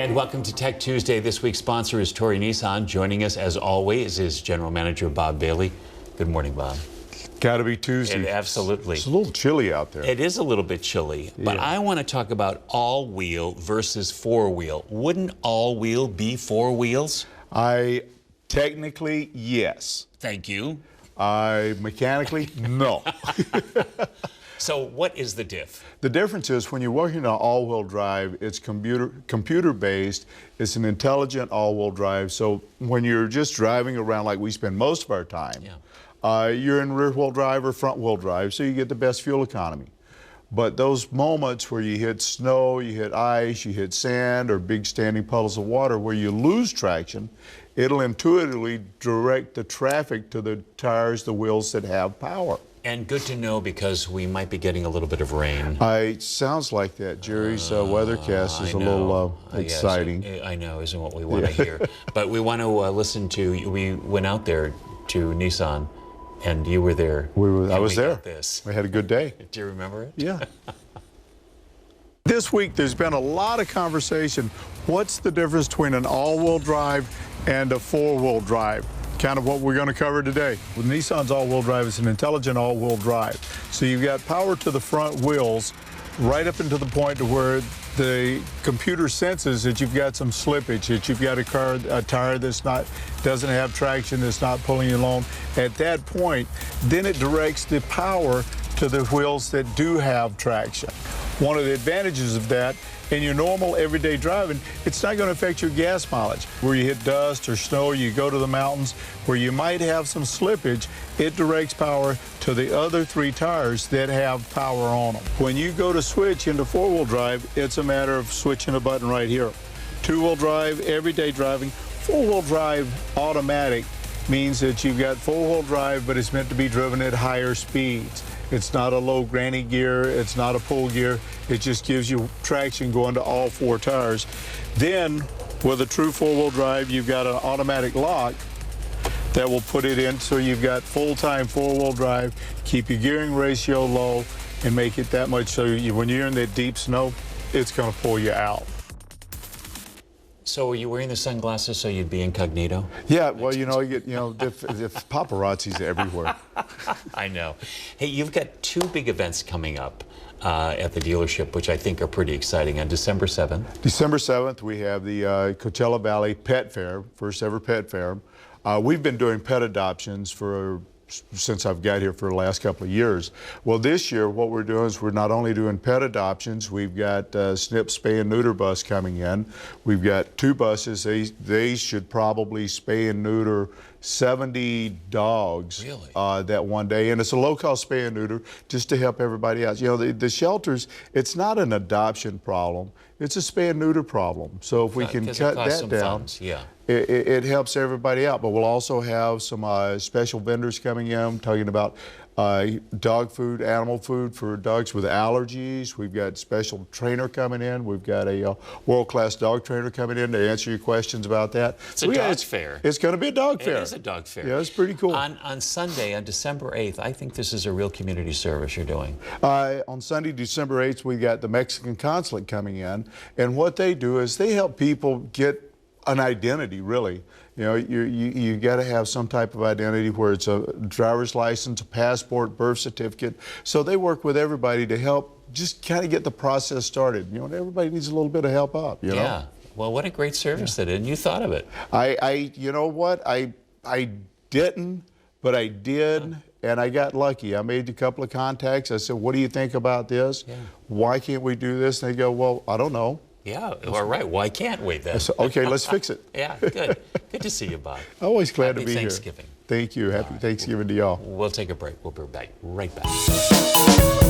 And welcome to Tech Tuesday. This week's sponsor is Tory Nissan. Joining us, as always, is General Manager Bob Bailey. Good morning, Bob. Got to be Tuesday. And absolutely. It's a little chilly out there. It is a little bit chilly, but I want to talk about all-wheel versus four-wheel. Wouldn't all-wheel be four wheels? Technically, yes. Thank you. Mechanically, no. So what is the diff? The difference is when you're working on all-wheel drive, it's computer-based. It's an intelligent all-wheel drive. So when you're just driving around like we spend most of our time, you're in rear-wheel drive or front-wheel drive, so you get the best fuel economy. But those moments where you hit snow, you hit ice, you hit sand, or big standing puddles of water where you lose traction, it'll intuitively direct the traffic to the tires, the wheels that have power. And good to know because we might be getting a little bit of rain. It sounds like that. Jerry's weathercast is a little exciting. Yes, I know, isn't what we want to hear. But we want to listen to, we went out there to Nissan, and you were there. I was there. This. We had a good day. Do you remember it? Yeah. This week, there's been a lot of conversation. What's the difference between an all-wheel drive and a four-wheel drive? Kind of what we're going to cover today. With Nissan's all-wheel drive, it's an intelligent all-wheel drive. So you've got power to the front wheels right up into the point to where the computer senses that you've got some slippage, that you've got a tire doesn't have traction, that's not pulling you along. At that point, then it directs the power to the wheels that do have traction. One of the advantages of that, in your normal everyday driving, it's not going to affect your gas mileage. Where you hit dust or snow, you go to the mountains, where you might have some slippage, it directs power to the other three tires that have power on them. When you go to switch into four-wheel drive, it's a matter of switching a button right here. Two-wheel drive, everyday driving. Four-wheel drive automatic means that you've got four-wheel drive, but it's meant to be driven at higher speeds. It's not a low granny gear, it's not a pull gear, it just gives you traction going to all four tires. Then, with a true four-wheel drive, you've got an automatic lock that will put it in so you've got full-time four-wheel drive, keep your gearing ratio low, and make it that much so when you're in that deep snow, it's going to pull you out. So are you wearing the sunglasses so you'd be incognito? Yeah, well, the paparazzi's everywhere. I know. Hey, you've got two big events coming up at the dealership, which I think are pretty exciting. On December 7th. December 7th, we have the Coachella Valley Pet Fair, first ever pet fair. We've been doing pet adoptions since I've got here for the last couple of years. Well, this year what we're doing is we're not only doing pet adoptions, we've got SNP spay and neuter bus coming in. We've got two buses. They should probably spay and neuter 70 dogs that one day, and it's a low-cost spay and neuter just to help everybody out. You know, the shelters, it's not an adoption problem, it's a spay and neuter problem. So if we can cut that down, it helps everybody out. But we'll also have some special vendors coming in talking about dog food, animal food for dogs with allergies. We've got special trainer coming in. We've got a world-class dog trainer coming in to answer your questions about that. It's a dog fair. It's going to be a dog fair. It is a dog fair. Yeah, it's pretty cool. On Sunday, on December 8th, I think this is a real community service you're doing. On Sunday, December 8th, we got the Mexican Consulate coming in. And what they do is they help people get an identity, really. You know, you got to have some type of identity where it's a driver's license, a passport, birth certificate. So they work with everybody to help just kind of get the process started. You know, everybody needs a little bit of help up, you know? Yeah. Well, what a great service that is. And you thought of it. You know what? I didn't, but I did. And I got lucky. I made a couple of contacts. I said, what do you think about this? Yeah. Why can't we do this? And they go, well, I don't know. Yeah, all right. Why can't we then? Okay, let's fix it. Yeah, good. Good to see you, Bob. Always glad to be here. Happy Thanksgiving. Thank you. Happy Thanksgiving to y'all. We'll take a break. We'll be back right back.